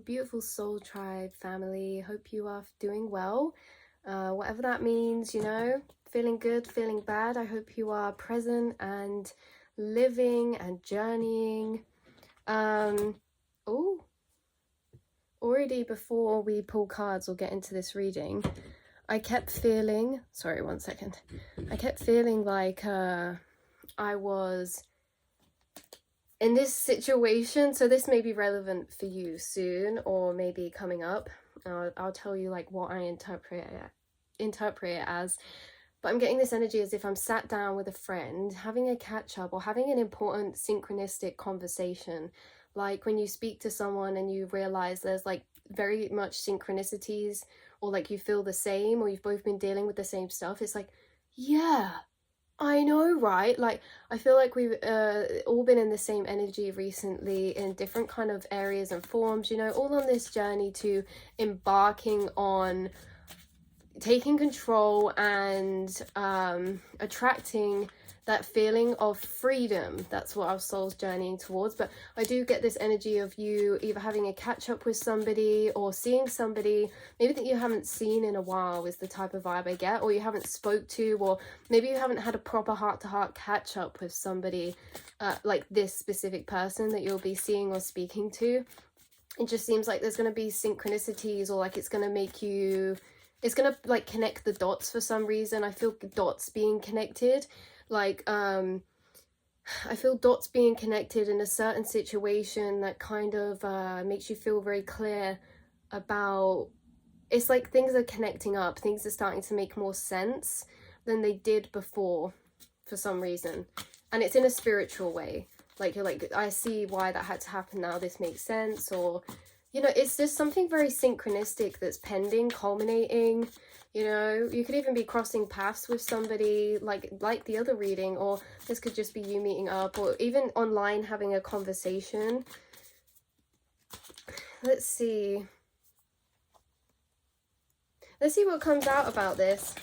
beautiful soul tribe family. Hope you are doing well, whatever that means, you know, feeling good, feeling bad. I hope you are present and living and journeying. Oh, already before we pull cards or get into this reading, I kept feeling, sorry, one second. I kept feeling like I was in this situation, so this may be relevant for you soon or maybe coming up. I'll tell you like what I interpret it as, but I'm getting this energy as if I'm sat down with a friend having a catch up or having an important synchronistic conversation, like when you speak to someone and you realize there's like very much synchronicities, or like you feel the same, or you've both been dealing with the same stuff. It's like, yeah, I know, right? Like, I feel like we've all been in the same energy recently in different kind of areas and forms, you know, all on this journey to embarking on taking control and attracting that feeling of freedom. That's what our soul's journeying towards. But I do get this energy of you either having a catch up with somebody or seeing somebody maybe that you haven't seen in a while is the type of vibe I get, or you haven't spoke to, or maybe you haven't had a proper heart-to-heart catch up with somebody, like this specific person that you'll be seeing or speaking to. It just seems like there's going to be synchronicities, or like it's going to make you, it's going to like connect the dots for some reason. I feel dots being connected. Like, I feel dots being connected in a certain situation that kind of makes you feel very clear about, it's like things are connecting up, things are starting to make more sense than they did before for some reason. And it's in a spiritual way. Like, you're like, I see why that had to happen now, this makes sense. Or, you know, it's just something very synchronistic that's pending, culminating. You know, you could even be crossing paths with somebody like the other reading, or this could just be you meeting up, or even online having a conversation. Let's see what comes out about this.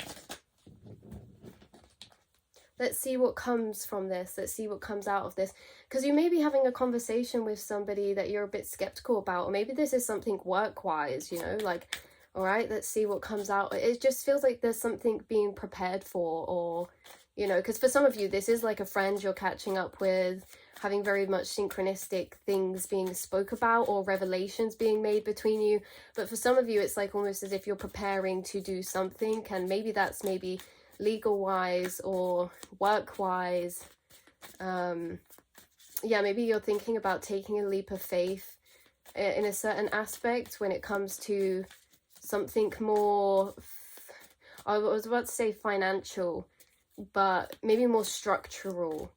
Let's see what comes from this. Let's see what comes out of this. Because you may be having a conversation with somebody that you're a bit skeptical about, or maybe this is something work-wise, you know, like, all right, let's see what comes out. It just feels like there's something being prepared for, or, you know, because for some of you, this is like a friend you're catching up with, having very much synchronistic things being spoke about, or revelations being made between you. But for some of you, it's like almost as if you're preparing to do something, and maybe that's maybe legal-wise or work-wise. Yeah, maybe you're thinking about taking a leap of faith in a certain aspect when it comes to something more, I was about to say financial, but maybe more structural,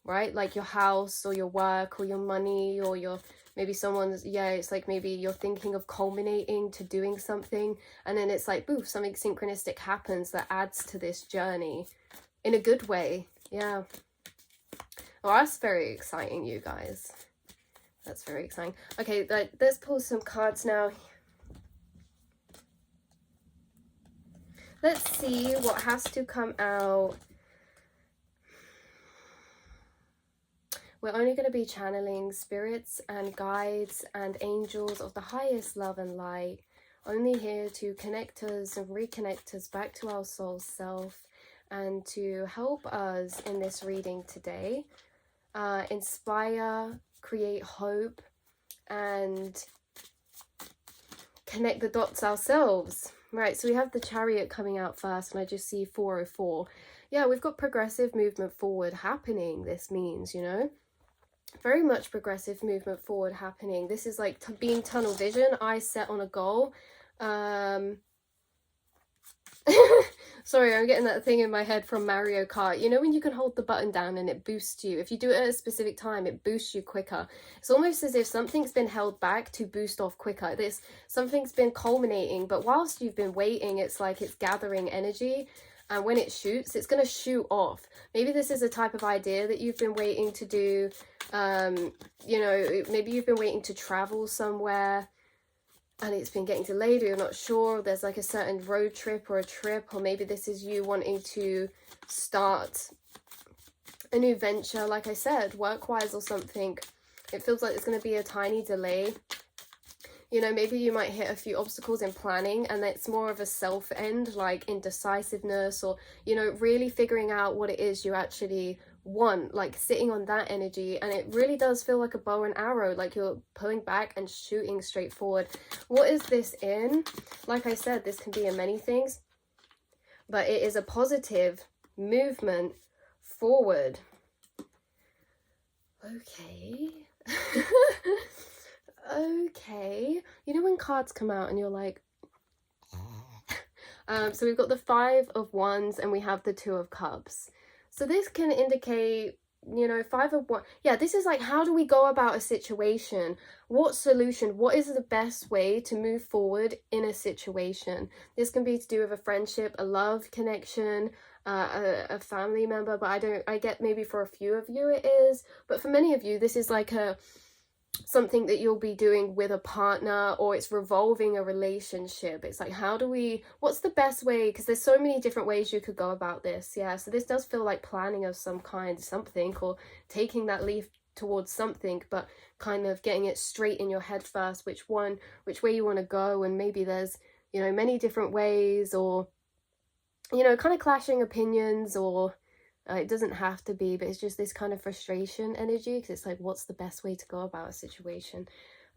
right? Like your house or your work or your money, or your, maybe someone's, yeah, it's like maybe you're thinking of culminating to doing something, and then it's like, boof, something synchronistic happens that adds to this journey in a good way. Yeah. Well, that's very exciting, you guys. That's very exciting. Okay, let's pull some cards now. Let's see what has to come out. We're only going to be channeling spirits and guides and angels of the highest love and light, only here to connect us and reconnect us back to our soul self, and to help us in this reading today, inspire, create hope, and connect the dots ourselves. Right, so we have the Chariot coming out first, and I just see 404. Yeah, we've got progressive movement forward happening. This means, you know, very much progressive movement forward happening. This is like being tunnel vision, eyes set on a goal. Sorry, I'm getting that thing in my head from Mario Kart. You know when you can hold the button down and it boosts you? If you do it at a specific time, it boosts you quicker. It's almost as if something's been held back to boost off quicker. Something's been culminating, but whilst you've been waiting, it's like it's gathering energy. And when it shoots, it's going to shoot off. Maybe this is a type of idea that you've been waiting to do. You know, maybe you've been waiting to travel somewhere, and it's been getting delayed, or you're not sure, there's like a certain road trip or a trip, or maybe this is you wanting to start a new venture, like I said, work-wise or something. It feels like there's going to be a tiny delay. You know, maybe you might hit a few obstacles in planning, and it's more of a self end, like indecisiveness, or, you know, really figuring out what it is you actually want, like sitting on that energy. And it really does feel like a bow and arrow, like you're pulling back and shooting straight forward. What is this in? Like I said, this can be in many things, but it is a positive movement forward. Okay. Okay. You know when cards come out and you're like, so we've got the 5 of Wands and we have the 2 of Cups. So this can indicate, you know, 5 of Wands. Yeah, this is like, how do we go about a situation? What solution? What is the best way to move forward in a situation? This can be to do with a friendship, a love connection, a family member, but I get maybe for a few of you it is, but for many of you this is like something that you'll be doing with a partner, or it's revolving a relationship. It's like, what's the best way? Because there's so many different ways you could go about this. Yeah, so this does feel like planning of some kind, something, or taking that leap towards something, but kind of getting it straight in your head first, which way you want to go. And maybe there's, you know, many different ways, or, you know, kind of clashing opinions, or it doesn't have to be, but it's just this kind of frustration energy, because it's like, what's the best way to go about a situation?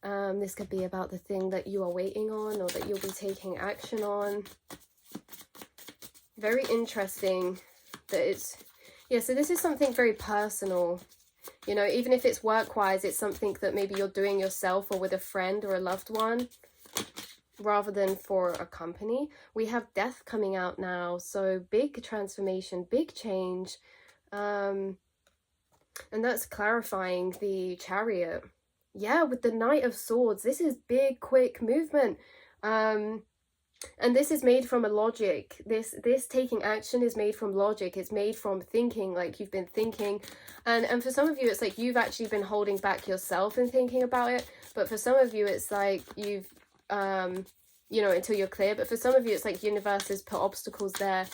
This could be about the thing that you are waiting on, or that you'll be taking action on. Very interesting that it's, yeah, so this is something very personal. You know, even if it's work-wise, it's something that maybe you're doing yourself or with a friend or a loved one, rather than for a company. We have death coming out now, so big transformation, big change, and that's clarifying the Chariot. Yeah, with the Knight of Swords, this is big, quick movement, and this is made from a logic. This taking action is made from logic. It's made from thinking, like you've been thinking, and for some of you it's like you've actually been holding back yourself and thinking about it, but for some of you it's like you've you know, until you're clear. But for some of you it's like universe has put obstacles there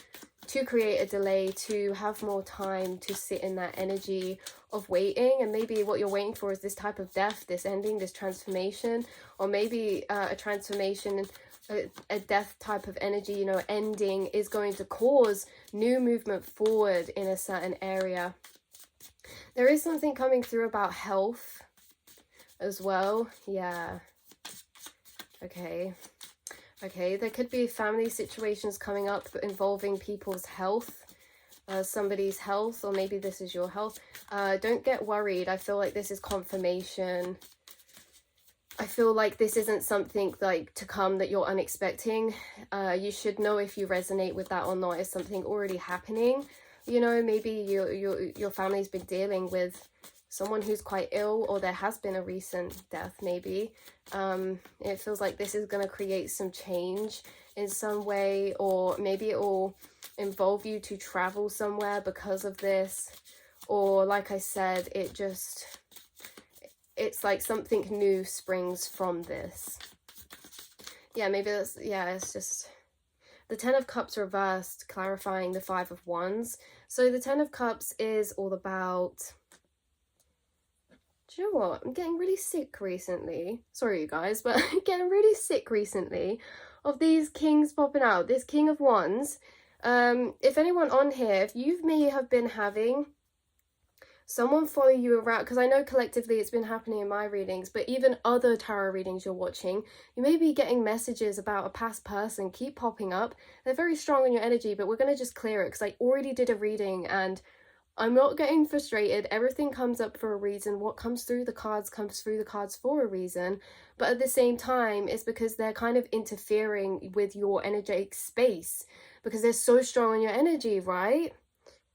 to create a delay, to have more time to sit in that energy of waiting. And maybe what you're waiting for is this type of death, this ending, this transformation, or maybe a transformation, a death type of energy, you know, ending is going to cause new movement forward in a certain area. There is something coming through about health as well. Yeah. Okay, there could be family situations coming up involving people's health, somebody's health, or maybe this is your health. Don't get worried. I feel like this is confirmation. I feel like this isn't something like to come that you're unexpecting. You should know if you resonate with that or not. Is something already happening? You know, maybe your family's been dealing with someone who's quite ill, or there has been a recent death maybe. It feels like this is going to create some change in some way, or maybe it will involve you to travel somewhere because of this, or like I said, it's like something new springs from this. Yeah, maybe that's, yeah, it's just the 10 of Cups reversed, clarifying the 5 of Wands. So the 10 of Cups is all about, do you know what? I'm getting really sick recently. Sorry, you guys, but I'm getting really sick recently of these kings popping out. This King of Wands. If anyone on here, if you may have been having someone follow you around, because I know collectively it's been happening in my readings, but even other tarot readings you're watching, you may be getting messages about a past person keep popping up. They're very strong in your energy, but we're going to just clear it because I already did a reading and I'm not getting frustrated. Everything comes up for a reason. What comes through the cards comes through the cards for a reason. But at the same time, it's because they're kind of interfering with your energetic space because they're so strong in your energy, right?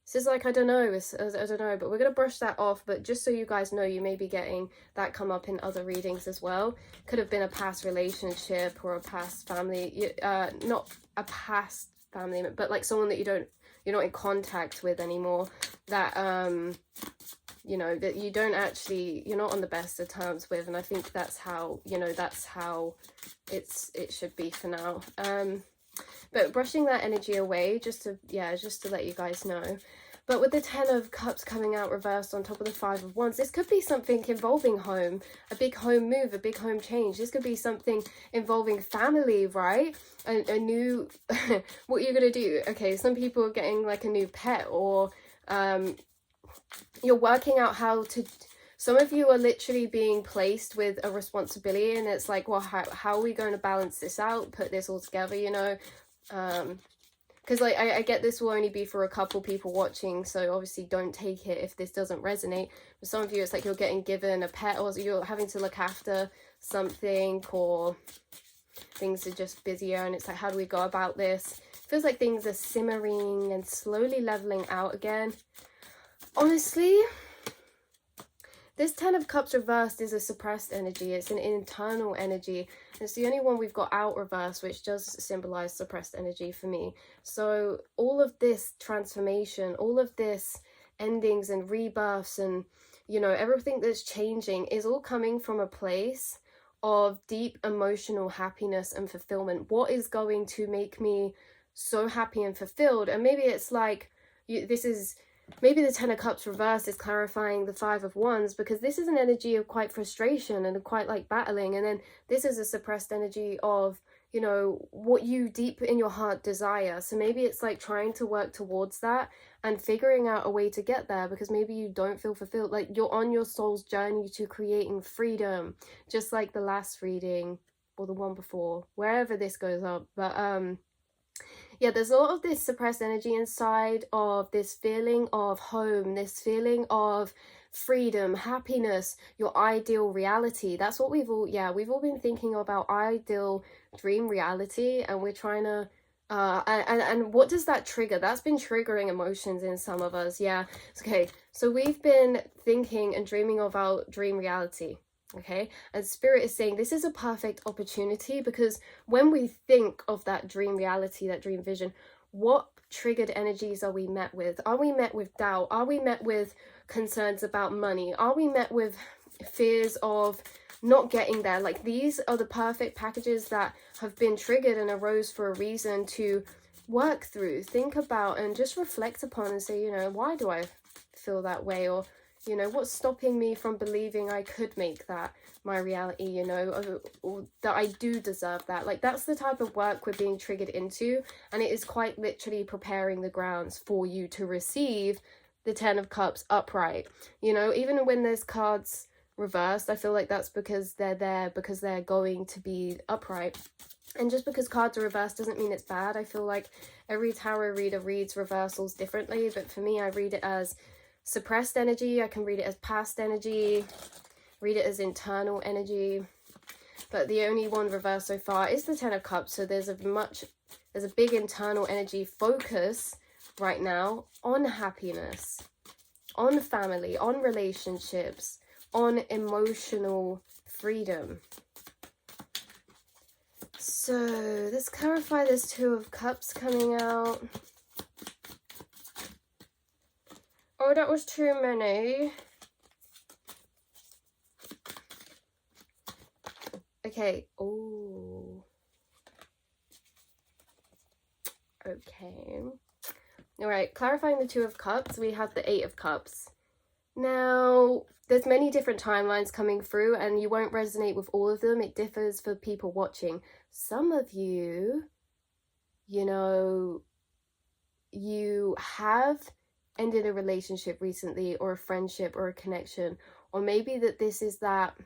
This is like, I don't know, but we're going to brush that off. But just so you guys know, you may be getting that come up in other readings as well. Could have been a past relationship or a past family, not a past family, but like someone that you're not in contact with anymore, that you know, that you don't actually, you're not on the best of terms with. And I think that's how, you know, that's how it should be for now. But brushing that energy away, just to let you guys know. But with the Ten of Cups coming out reversed on top of the Five of Wands, this could be something involving home, a big home move, a big home change. This could be something involving family, right? A new, what you're going to do. Okay, some people are getting like a new pet, or you're working out how to... Some of you are literally being placed with a responsibility, and it's like, well, how are we going to balance this out, put this all together, you know? Because like I get this will only be for a couple people watching, so obviously don't take it if this doesn't resonate. For some of you, it's like you're getting given a pet, or you're having to look after something, or things are just busier, and it's like, how do we go about this? It feels like things are simmering and slowly leveling out again. Honestly, this Ten of Cups reversed is a suppressed energy. It's an internal energy. It's the only one we've got out reversed, which does symbolize suppressed energy for me. So all of this transformation, all of this endings and rebirths, and, you know, everything that's changing is all coming from a place of deep emotional happiness and fulfillment. What is going to make me so happy and fulfilled? And maybe it's like, maybe the Ten of Cups reversed is clarifying the Five of Wands, because this is an energy of quite frustration and quite like battling. And then this is a suppressed energy of, you know, what you deep in your heart desire. So maybe it's like trying to work towards that and figuring out a way to get there, because maybe you don't feel fulfilled. Like you're on your soul's journey to creating freedom, just like the last reading or the one before, wherever this goes up. But yeah, there's a lot of this suppressed energy inside of this feeling of home, this feeling of freedom, happiness, your ideal reality. That's what we've all been thinking about, ideal dream reality, and we're trying to and what does that trigger? That's been triggering emotions in some of us. Yeah. Okay, so we've been thinking and dreaming of our dream reality. Okay, and Spirit is saying this is a perfect opportunity, because when we think of that dream reality, that dream vision, what triggered energies are we met with? Are we met with doubt? Are we met with concerns about money? Are we met with fears of not getting there? Like, these are the perfect packages that have been triggered and arose for a reason to work through, think about, and just reflect upon and say, you know, why do I feel that way? Or, you know, what's stopping me from believing I could make that my reality, you know, or that I do deserve that? Like, that's the type of work we're being triggered into, and it is quite literally preparing the grounds for you to receive the Ten of Cups upright. You know, even when there's cards reversed, I feel like that's because they're there, because they're going to be upright. And just because cards are reversed doesn't mean it's bad. I feel like every tarot reader reads reversals differently, but for me, I read it as suppressed energy. I can read it as past energy, read it as internal energy, but the only one reversed so far is the Ten of Cups. So there's a big internal energy focus right now on happiness, on family, on relationships, on emotional freedom. So let's clarify this Two of Cups coming out. Oh, that was too many. Okay. Oh. Okay. All right. Clarifying the Two of Cups, we have the Eight of Cups. Now, there's many different timelines coming through, and you won't resonate with all of them. It differs for people watching. Some of you, you know, you have ended a relationship recently, or a friendship, or a connection, or maybe that this is that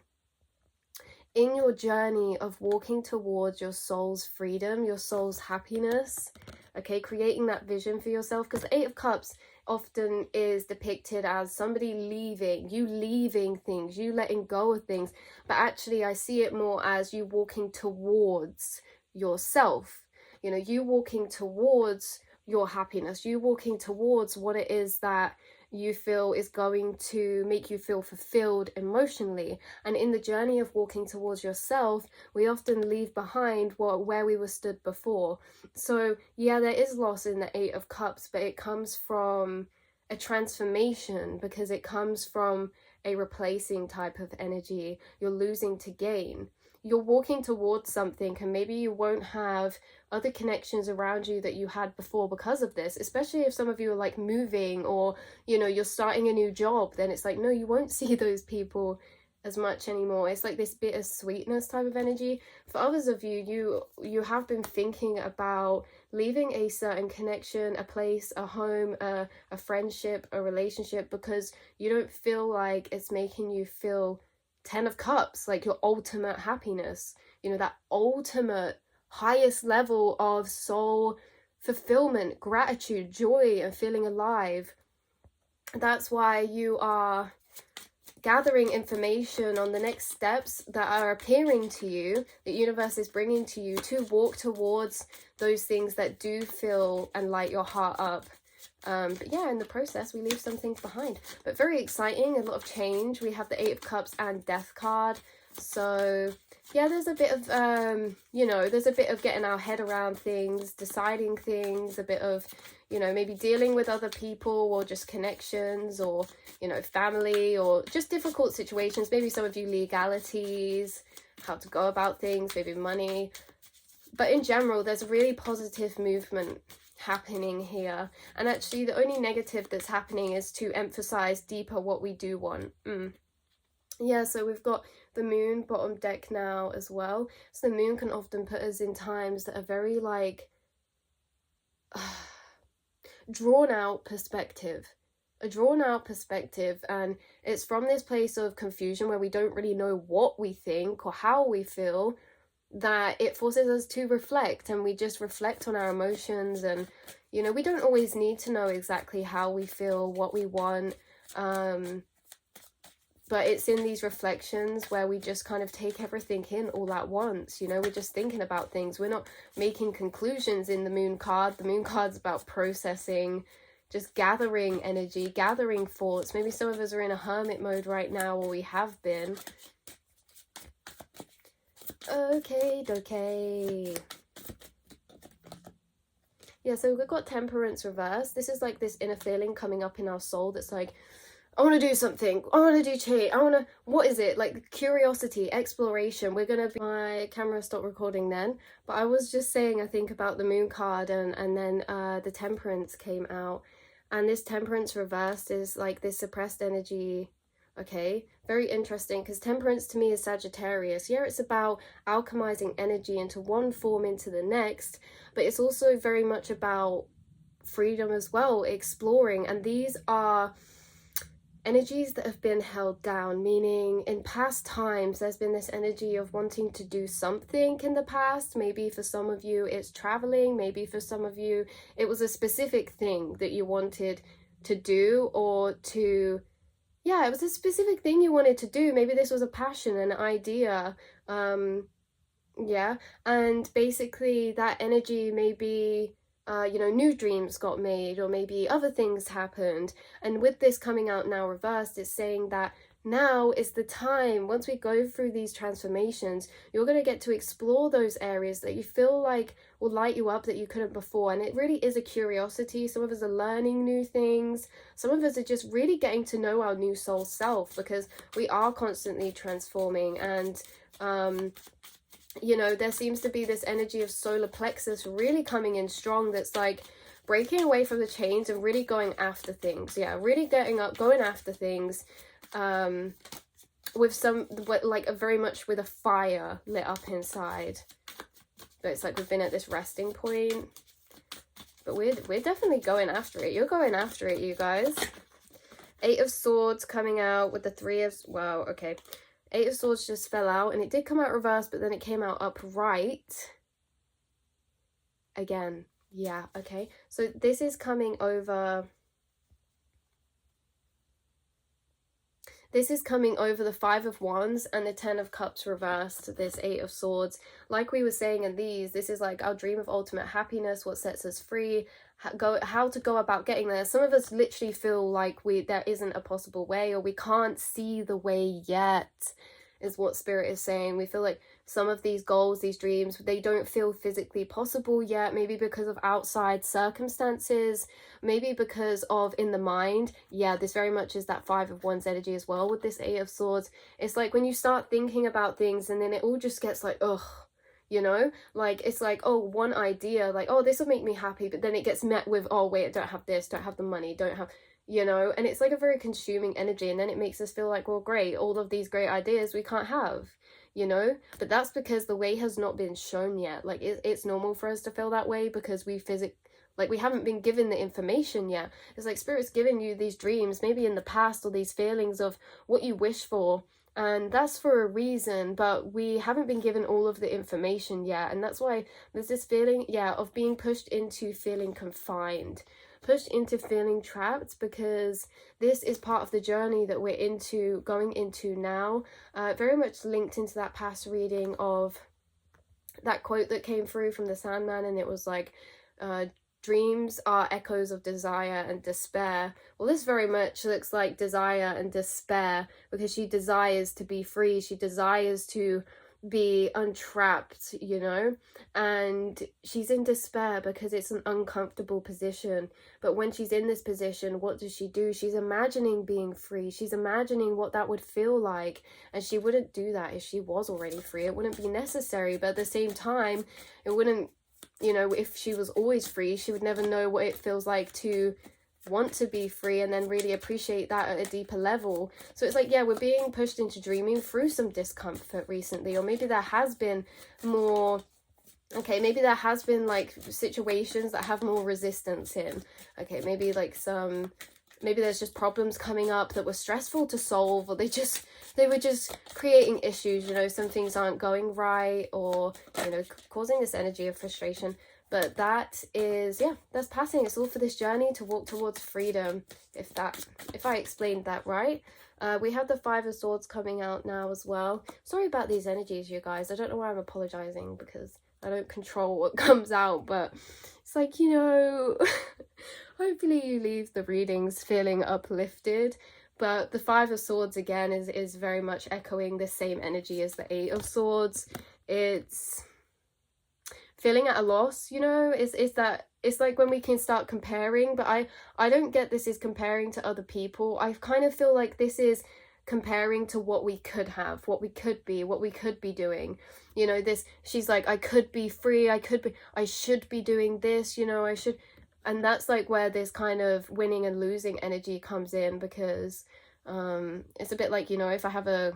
in your journey of walking towards your soul's freedom, your soul's happiness, okay, creating that vision for yourself, because the Eight of Cups often is depicted as somebody leaving things, you letting go of things, but actually I see it more as you walking towards yourself, you know, you walking towards your happiness, you walking towards what it is that you feel is going to make you feel fulfilled emotionally. And in the journey of walking towards yourself, we often leave behind where we were stood before. So yeah, there is loss in the Eight of Cups, but it comes from a transformation, because it comes from a replacing type of energy. You're losing to gain. you're walking towards something, and maybe you won't have other connections around you that you had before because of this, especially if some of you are like moving, or you know, you're starting a new job. Then it's like, no, you won't see those people as much anymore. It's like this bittersweetness type of energy. For others of you, you have been thinking about leaving a certain connection, a place, a home, a friendship, a relationship, because you don't feel like it's making you feel 10 of Cups, like your ultimate happiness, you know, that ultimate highest level of soul fulfillment, gratitude, joy, and feeling alive. That's why you are gathering information on the next steps that are appearing to you, the universe is bringing to you, to walk towards those things that do fill and light your heart up. But yeah, in the process, we leave some things behind. But very exciting, a lot of change. We have the 8 of Cups and Death card. So yeah, there's a bit of, you know, there's a bit of getting our head around things, deciding things, a bit of, you know, maybe dealing with other people, or just connections, or, you know, family, or just difficult situations. Maybe some of you legalities, how to go about things, maybe money. But in general, there's a really positive movement happening here. And actually, the only negative that's happening is to emphasize deeper what we do want. Yeah, so we've got the moon bottom deck now as well. So the moon can often put us in times that are very like drawn out perspective, a drawn out perspective, and it's from this place of confusion where we don't really know what we think or how we feel, that it forces us to reflect, and we just reflect on our emotions. And you know, we don't always need to know exactly how we feel, what we want, but it's in these reflections where we just kind of take everything in all at once. You know, we're just thinking about things. We're not making conclusions in the moon card. The moon card's about processing, just gathering energy, gathering thoughts. Maybe some of us are in a hermit mode right now, or we have been. Okay. Yeah, so we've got Temperance reverse. This is like this inner feeling coming up in our soul that's like, I want to do something, I want to do change, I want to, what is it? Like curiosity, exploration. We're going to be, my camera stopped recording then, but I was just saying, I think about the moon card, and then the Temperance came out, and this Temperance reversed is like this suppressed energy. Okay, very interesting, because Temperance to me is Sagittarius. Yeah, it's about alchemizing energy into one form into the next, but it's also very much about freedom as well, exploring. And these are energies that have been held down, meaning in past times there's been this energy of wanting to do something in the past. Maybe for some of you it's traveling, maybe for some of you it was a specific thing that you wanted to do, or to, yeah, it was a specific thing you wanted to do. Maybe this was a passion, an idea, yeah, and basically that energy maybe, you know, new dreams got made, or maybe other things happened. And with this coming out now reversed, it's saying that now is the time, once we go through these transformations, you're going to get to explore those areas that you feel like will light you up that you couldn't before. And it really is a curiosity. Some of us are learning new things. Some of us are just really getting to know our new soul self, because we are constantly transforming. And you know, there seems to be this energy of solar plexus really coming in strong, that's like breaking away from the chains and really going after things. Yeah, really getting up, going after things, with some, like, a very much with a fire lit up inside. But it's like we've been at this resting point, but we're definitely going after it. You're going after it, you guys. 8 of Swords coming out with the 3 of, wow, okay. 8 of Swords just fell out, and it did come out reversed, but then it came out upright again. Yeah, okay. So this is coming over, this is coming over the 5 of Wands and the 10 of Cups reversed, this 8 of Swords. Like we were saying in these, this is like our dream of ultimate happiness, what sets us free, how to go about getting there. Some of us literally feel like there isn't a possible way, or we can't see the way yet, is what Spirit is saying. We feel like some of these goals, these dreams, they don't feel physically possible yet, maybe because of outside circumstances, maybe because of in the mind. Yeah, this very much is that 5 of Wands energy as well with this 8 of Swords. It's like when you start thinking about things and then it all just gets like, ugh, you know, like it's like, oh, one idea, like, oh, this will make me happy, but then it gets met with, oh wait, I don't have this, don't have the money, don't have, you know, and it's like a very consuming energy, and then it makes us feel like, well, great, all of these great ideas we can't have, you know. But that's because the way has not been shown yet. Like it's normal for us to feel that way because we like we haven't been given the information yet. It's like Spirit's giving you these dreams maybe in the past, or these feelings of what you wish for, and that's for a reason, but we haven't been given all of the information yet. And that's why there's this feeling, yeah, of being pushed into feeling confined, pushed into feeling trapped, because this is part of the journey that we're going into now. Very much linked into that past reading of that quote that came through from the Sandman, and it was like, dreams are echoes of desire and despair. Well, this very much looks like desire and despair, because she desires to be free, she desires to be untrapped, you know, and she's in despair because it's an uncomfortable position. But when she's in this position, what does she do? She's imagining being free, she's imagining what that would feel like, and she wouldn't do that if she was already free. It wouldn't be necessary, but at the same time, it wouldn't, you know, if she was always free, she would never know what it feels like to want to be free and then really appreciate that at a deeper level. So it's like, yeah, we're being pushed into dreaming through some discomfort recently, or maybe there has been more, okay, maybe there has been like situations that have more resistance in, okay, maybe like maybe there's just problems coming up that were stressful to solve, or they were just creating issues, you know, some things aren't going right, or, you know, causing this energy of frustration. But that is, yeah, that's passing. It's all for this journey to walk towards freedom, if I explained that right. We have the 5 of Swords coming out now as well. Sorry about these energies, you guys. I don't know why I'm apologizing, because I don't control what comes out, but it's like, you know, hopefully you leave the readings feeling uplifted. But the 5 of Swords again is very much echoing the same energy as the 8 of Swords. It's feeling at a loss, you know. Is that it's like when we can start comparing, but I don't get this is comparing to other people. I kind of feel like this is comparing to what we could have, what we could be, what we could be doing, you know. This, she's like, I could be free, I should be doing this, you know, I should. And that's like where this kind of winning and losing energy comes in, because it's a bit like, you know, if I have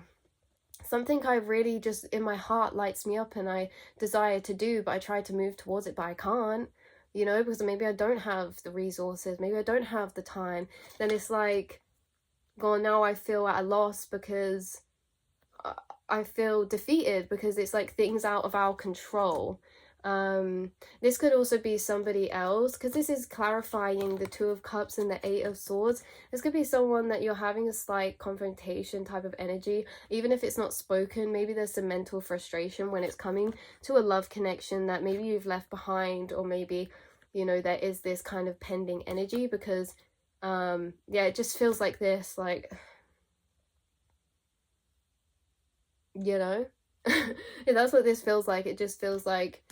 something I really just in my heart lights me up and I desire to do, but I try to move towards it, but I can't, you know, because maybe I don't have the resources, maybe I don't have the time, then it's like, well, now I feel at a loss because I feel defeated, because it's like things out of our control. This could also be somebody else, because this is clarifying the 2 of Cups and the 8 of Swords. This could be someone that you're having a slight confrontation type of energy, even if it's not spoken. Maybe there's some mental frustration when it's coming to a love connection that maybe you've left behind, or maybe, you know, there is this kind of pending energy, because yeah, it just feels like this, like, you know. Yeah, that's what this feels like. It just feels like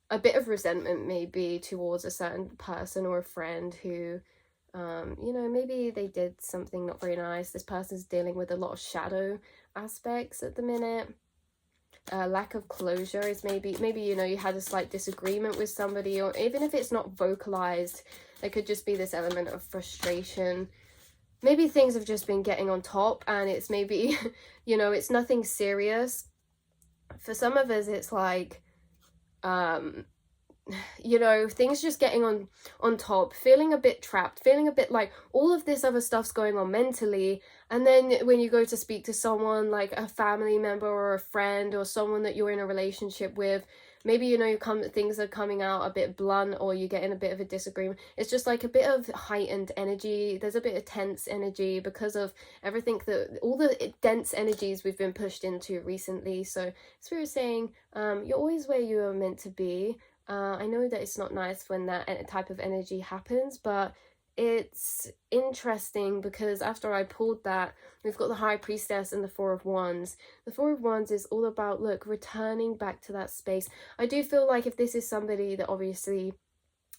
a bit of resentment maybe towards a certain person or a friend who, you know, maybe they did something not very nice. This person's dealing with a lot of shadow aspects at the minute. Lack of closure is maybe, you know, you had a slight disagreement with somebody, or even if it's not vocalized, there could just be this element of frustration. Maybe things have just been getting on top, and it's maybe, you know, it's nothing serious. For some of us, it's like, you know, things just getting on top, feeling a bit trapped, feeling a bit like all of this other stuff's going on mentally, and then when you go to speak to someone like a family member or a friend or someone that you're in a relationship with, maybe, you know, things are coming out a bit blunt, or you get in a bit of a disagreement. It's just like a bit of heightened energy. There's a bit of tense energy because of everything, all the dense energies we've been pushed into recently. So Spirit's saying, you're always where you are meant to be. I know that it's not nice when that type of energy happens, but it's interesting because after I pulled that, we've got the High Priestess and the Four of Wands. The Four of Wands is all about, look, returning back to that space. I do feel like if this is somebody that obviously,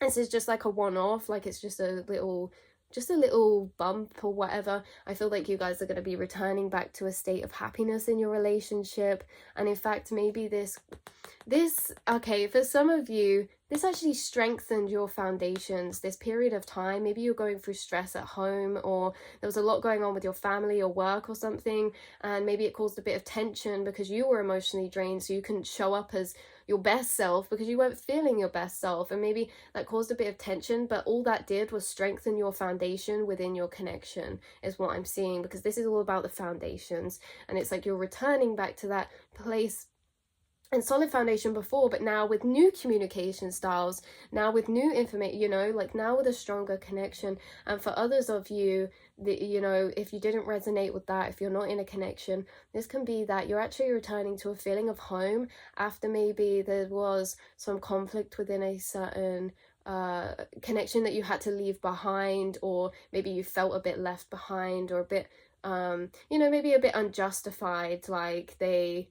this is just like a one-off, like it's just a little bump or whatever, I feel like you guys are going to be returning back to a state of happiness in your relationship. And in fact, maybe this okay, for some of you, this actually strengthened your foundations this period of time. Maybe you're going through stress at home, or there was a lot going on with your family or work or something, and maybe it caused a bit of tension because you were emotionally drained, so you couldn't show up as your best self because you weren't feeling your best self, and maybe that caused a bit of tension, but all that did was strengthen your foundation within your connection, is what I'm seeing, because this is all about the foundations. And it's like you're returning back to that place and solid foundation before, but now with new communication styles, now with new information, you know, like now with a stronger connection. And for others of you, that, you know, if you didn't resonate with that, if you're not in a connection, this can be that you're actually returning to a feeling of home after maybe there was some conflict within a certain connection that you had to leave behind, or maybe you felt a bit left behind, or a bit you know, maybe a bit unjustified, like they,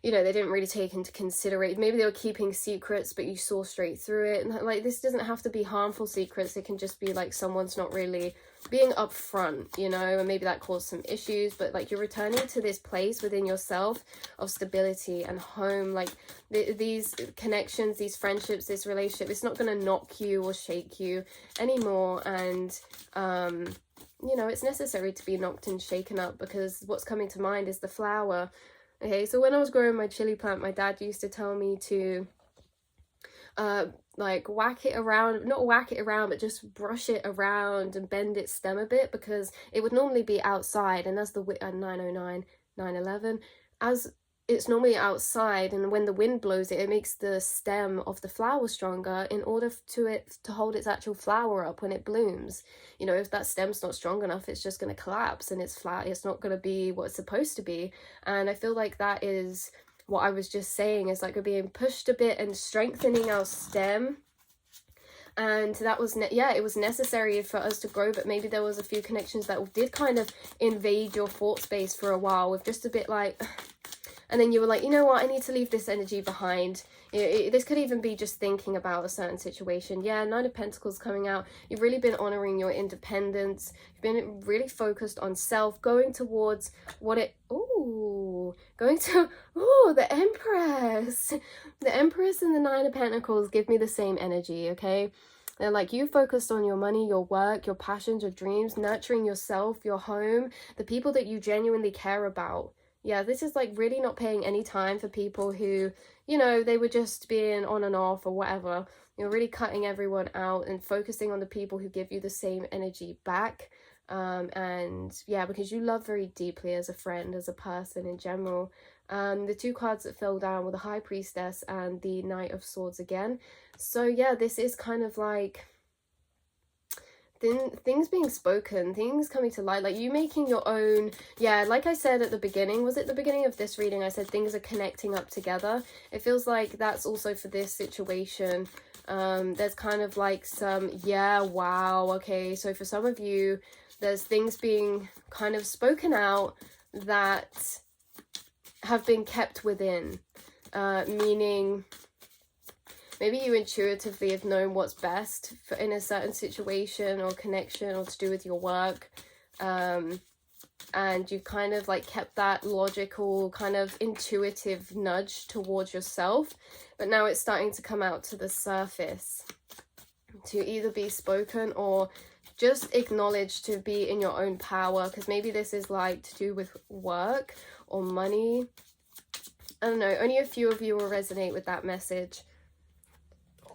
you know, they didn't really take into consideration, maybe they were keeping secrets but you saw straight through it. And like, this doesn't have to be harmful secrets, it can just be like someone's not really being upfront, you know, and maybe that caused some issues. But like, you're returning to this place within yourself of stability and home. Like these connections, these friendships, this relationship, it's not going to knock you or shake you anymore. And you know, it's necessary to be knocked and shaken up, because what's coming to mind is the flower. Okay, so when I was growing my chili plant, my dad used to tell me to like whack it around, not whack it around, but just brush it around and bend its stem a bit, because it would normally be outside, and as the 909 911, as it's normally outside, and when the wind blows it, it makes the stem of the flower stronger in order to hold its actual flower up when it blooms. You know, if that stem's not strong enough, it's just going to collapse and it's flat. It's not going to be what it's supposed to be. And I feel like that is what I was just saying, is like we're being pushed a bit and strengthening our stem. And that was it was necessary for us to grow. But maybe there was a few connections that did kind of invade your thought space for a while, with just a bit like, and then you were like, you know what, I need to leave this energy behind. This could even be just thinking about a certain situation. Yeah, Nine of Pentacles coming out. You've really been honoring your independence. You've been really focused on self, going towards what it, the Empress. The Empress and the Nine of Pentacles give me the same energy, okay? They're like, you focused on your money, your work, your passions, your dreams, nurturing yourself, your home, the people that you genuinely care about. Yeah, this is like really not paying any time for people who, you know, they were just being on and off or whatever. You're really cutting everyone out and focusing on the people who give you the same energy back. And yeah, because you love very deeply as a friend, as a person in general. The two cards that fell down were the High Priestess and the Knight of Swords again. So yeah, this is kind of like things being spoken, things coming to light, like you making your own. Yeah, like I said at the beginning, was it the beginning of this reading, I said things are connecting up together. It feels like that's also for this situation. There's kind of like some, yeah, wow, okay, so for some of you, there's things being kind of spoken out that have been kept within, meaning maybe you intuitively have known what's best for in a certain situation or connection or to do with your work. And you've kind of like kept that logical kind of intuitive nudge towards yourself. But now it's starting to come out to the surface, to either be spoken or just acknowledged, to be in your own power. Because maybe this is like to do with work or money. I don't know, only a few of you will resonate with that message.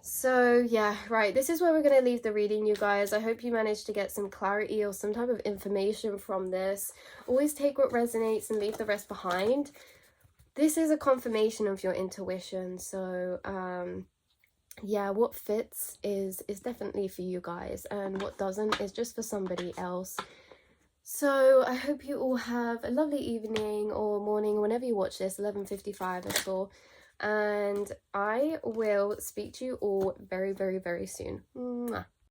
So yeah, right, this is where we're going to leave the reading, you guys. I hope you managed to get some clarity or some type of information from this. Always take what resonates and leave the rest behind. This is a confirmation of your intuition. So yeah, what fits is definitely for you guys, and what doesn't is just for somebody else. So I hope you all have a lovely evening or morning whenever you watch this. 11:55 I saw. And I will speak to you all very, very, very soon. Mwah.